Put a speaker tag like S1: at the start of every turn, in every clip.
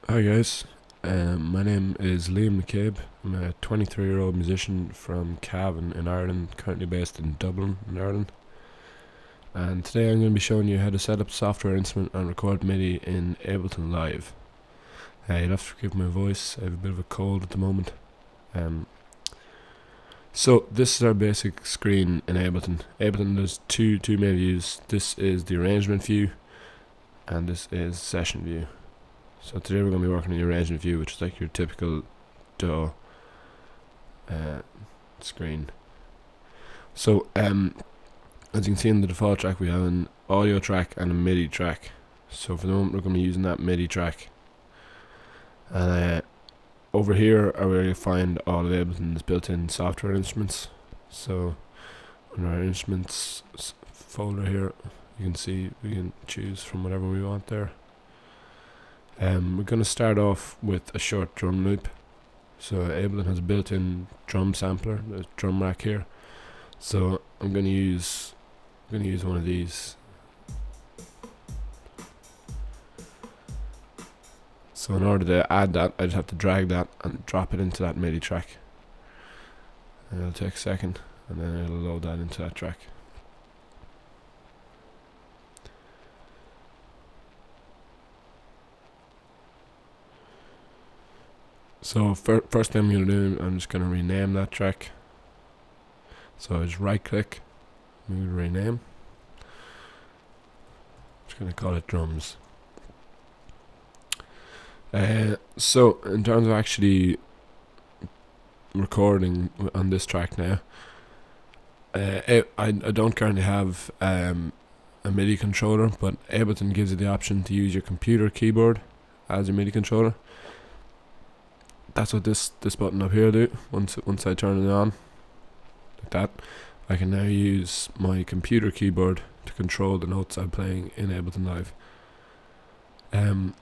S1: Hi guys, my name is Liam McCabe. I'm a 23-year-old musician from Cavan in Ireland, currently based in Dublin in Ireland. And today I'm going to be showing you how to set up a software instrument and record MIDI in Ableton Live. You'll have to forgive my voice, I have a bit of a cold at the moment. So this is our basic screen in Ableton. Ableton there's two main views. This is the arrangement view and this is session view. So today we're going to be working on the arrangement view, which is like your typical DAW screen. So as you can see in the default track, we have an audio track and a MIDI track. So for the moment we're going to be using that MIDI track. And over here are where you find all of Ableton's built-in software instruments. So in our instruments folder here, you can see we can choose from whatever we want there. We're going to start off with a short drum loop. So Ableton has a built-in drum sampler, a drum rack here. So I'm going to use one of these. So in order to add that, I just have to drag that and drop it into that MIDI track. And it'll take a second, and then it'll load that into that track. So first thing I'm going to do, I'm just going to rename that track. So I just right click, move rename. Just going to call it drums. So in terms of actually recording on this track now, I don't currently have a MIDI controller, but Ableton gives you the option to use your computer keyboard as your MIDI controller. That's what this button up here do. Once I turn it on, like that, I can now use my computer keyboard to control the notes I'm playing in Ableton Live. As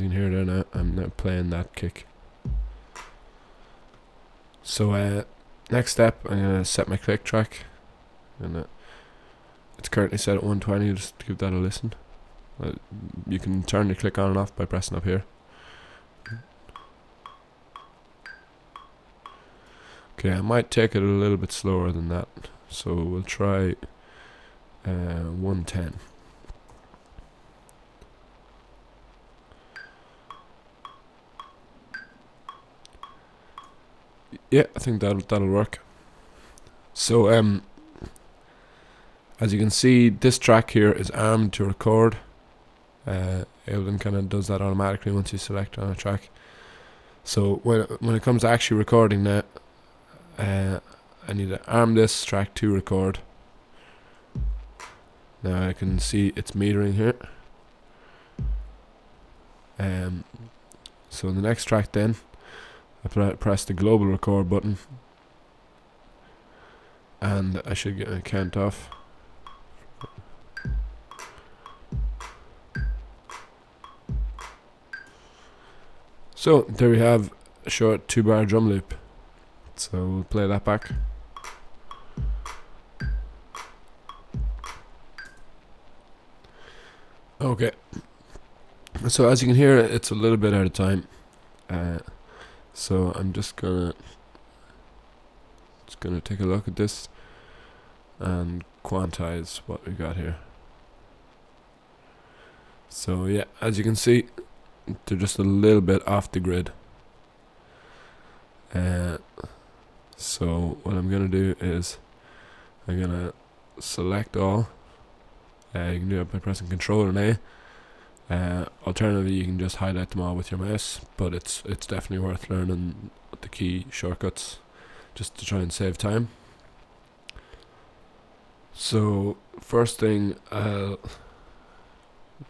S1: you can hear there now, I'm now playing that kick. So next step, I'm gonna set my click track, and it's currently set at 120. Just to give that a listen. You can turn the click on and off by pressing up here. Okay, I might take it a little bit slower than that, so we'll try 110. Yeah, I think that'll work. So as you can see, this track here is armed to record. Ableton kind of does that automatically once you select on a track. So when it comes to actually recording now, I need to arm this track to record. Now I can see it's metering here. So in the next track then, I press the global record button, and I should get a count off. So there we have a short 2-bar drum loop. So we'll play that back. Okay. So as you can hear, it's a little bit out of time. So I'm just gonna take a look at this and quantize what we got here. So yeah, as you can see, they're just a little bit off the grid. So what I'm gonna do is I'm gonna select all. You can do it by pressing Control and A. Alternatively, you can just highlight them all with your mouse, but it's definitely worth learning the key shortcuts just to try and save time. So first thing,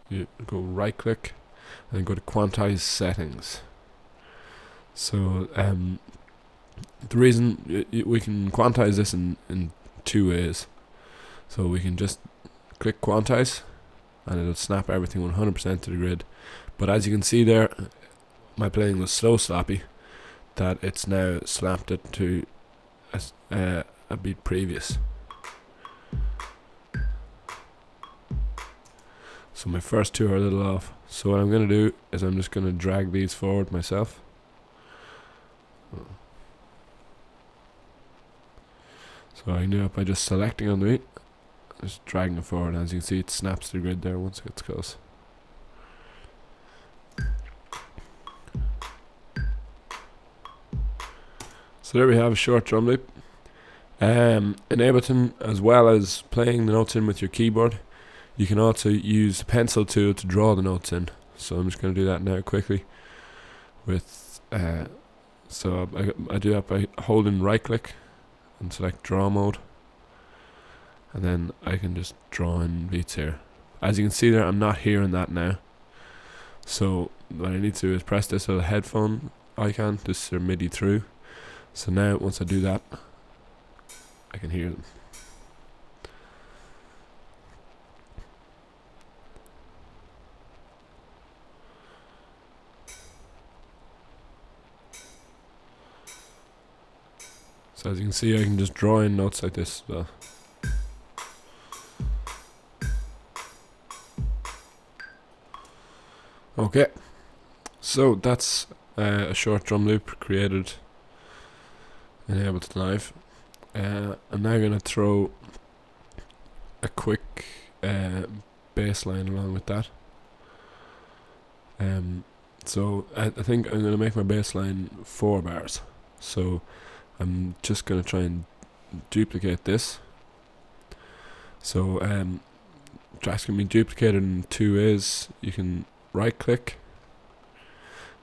S1: you go right click and go to quantize settings. So the reason we can quantize this in two ways. So we can just click quantize and it'll snap everything 100% to the grid. But as you can see there, my playing was so sloppy that it's now slapped it to a beat previous. So my first two are a little off. So what I'm going to do is I'm just going to drag these forward myself. So I can do it by just selecting on the beat, just dragging it forward. As you can see, it snaps the grid there once it gets close. So there we have a short drum loop. In Ableton, as well as playing the notes in with your keyboard, you can also use the pencil tool to draw the notes in. So I'm just going to do that now quickly. With so I do that by holding right click and select draw mode, and then I can just draw in beats here. As you can see there, I'm not hearing that now. So what I need to do is press this little headphone icon, this is MIDI through. So now once I do that, I can hear them. So as you can see, I can just draw in notes like this as well. Okay, so that's a short drum loop created in Ableton Live. I'm now going to throw a quick bass line along with that. So I think I'm going to make my bass line 4 bars. So I'm just going to try and duplicate this. So tracks can be duplicated in 2 ways. You can right click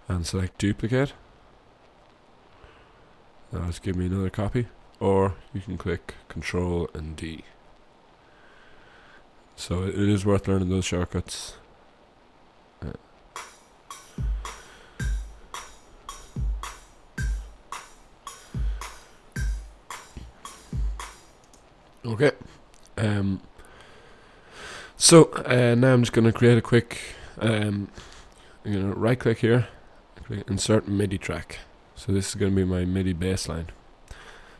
S1: and select duplicate. Now just give me another copy, or you can click Control and D. So it is worth learning those shortcuts. Okay. So now I'm just going to create a quick. I'm going to right click here, click insert MIDI track. So this is going to be my MIDI bass line.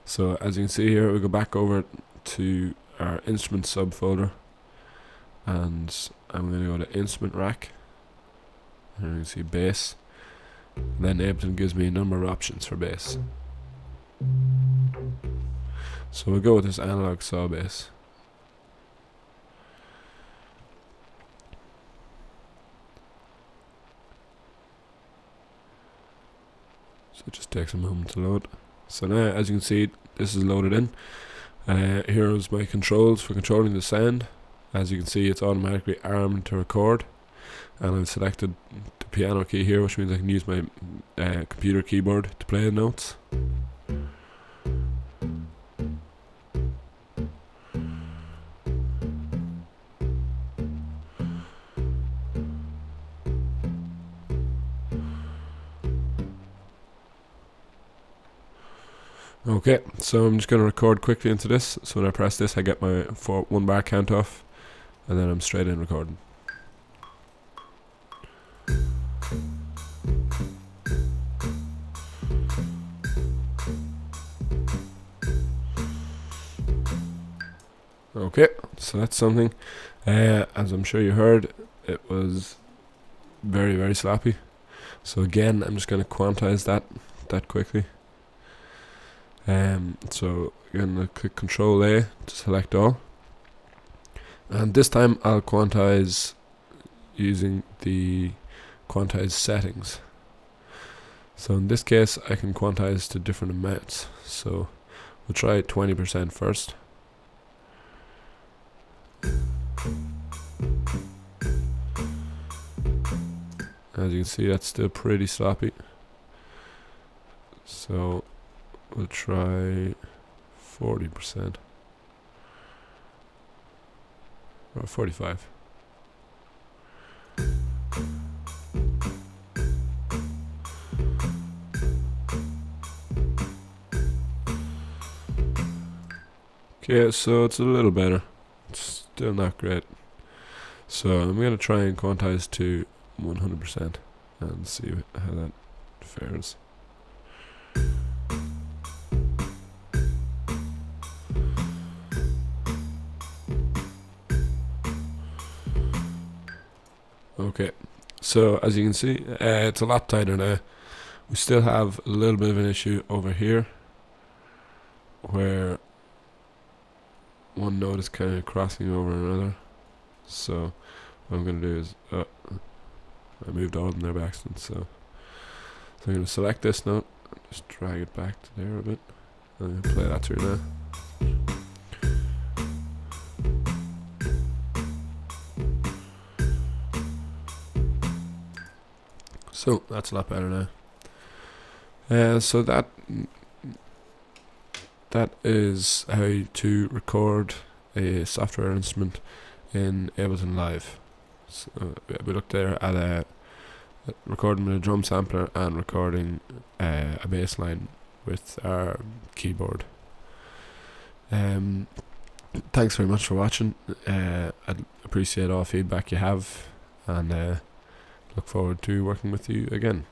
S1: So as you can see here, we go back over to our instrument subfolder, and I'm going to go to instrument rack, and you can see bass. And then Ableton gives me a number of options for bass. So we'll go with this analog saw bass. So it just takes a moment to load. So now, as you can see, this is loaded in. Here is my controls for controlling the sound. As you can see, it's automatically armed to record, and I've selected the piano key here, which means I can use my computer keyboard to play the notes. Okay, so I'm just going to record quickly into this. So when I press this, I get my 1 bar count off, and then I'm straight in recording. Okay, so that's something. As I'm sure you heard, it was very, very sloppy. So again, I'm just going to quantize that quickly. So I'm going to click Control A to select all, and this time I'll quantize using the quantize settings. So in this case, I can quantize to different amounts. So we'll try 20% first. As you can see, that's still pretty sloppy. So we'll try 40% or 45. Okay, so it's a little better. It's still not great. So I'm going to try and quantize to 100% and see how that fares. Okay, so as you can see, it's a lot tighter now. We still have a little bit of an issue over here where one node is kind of crossing over another. So what I'm going to do is, I moved all of them there by accident, so I'm going to select this node, just drag it back to there a bit, and I'm going to play that through now. So that's a lot better now. So that is how to record a software instrument in Ableton Live. So we looked there at recording with a drum sampler and recording a bass line with our keyboard. Thanks very much for watching. I'd appreciate all feedback you have, and look forward to working with you again.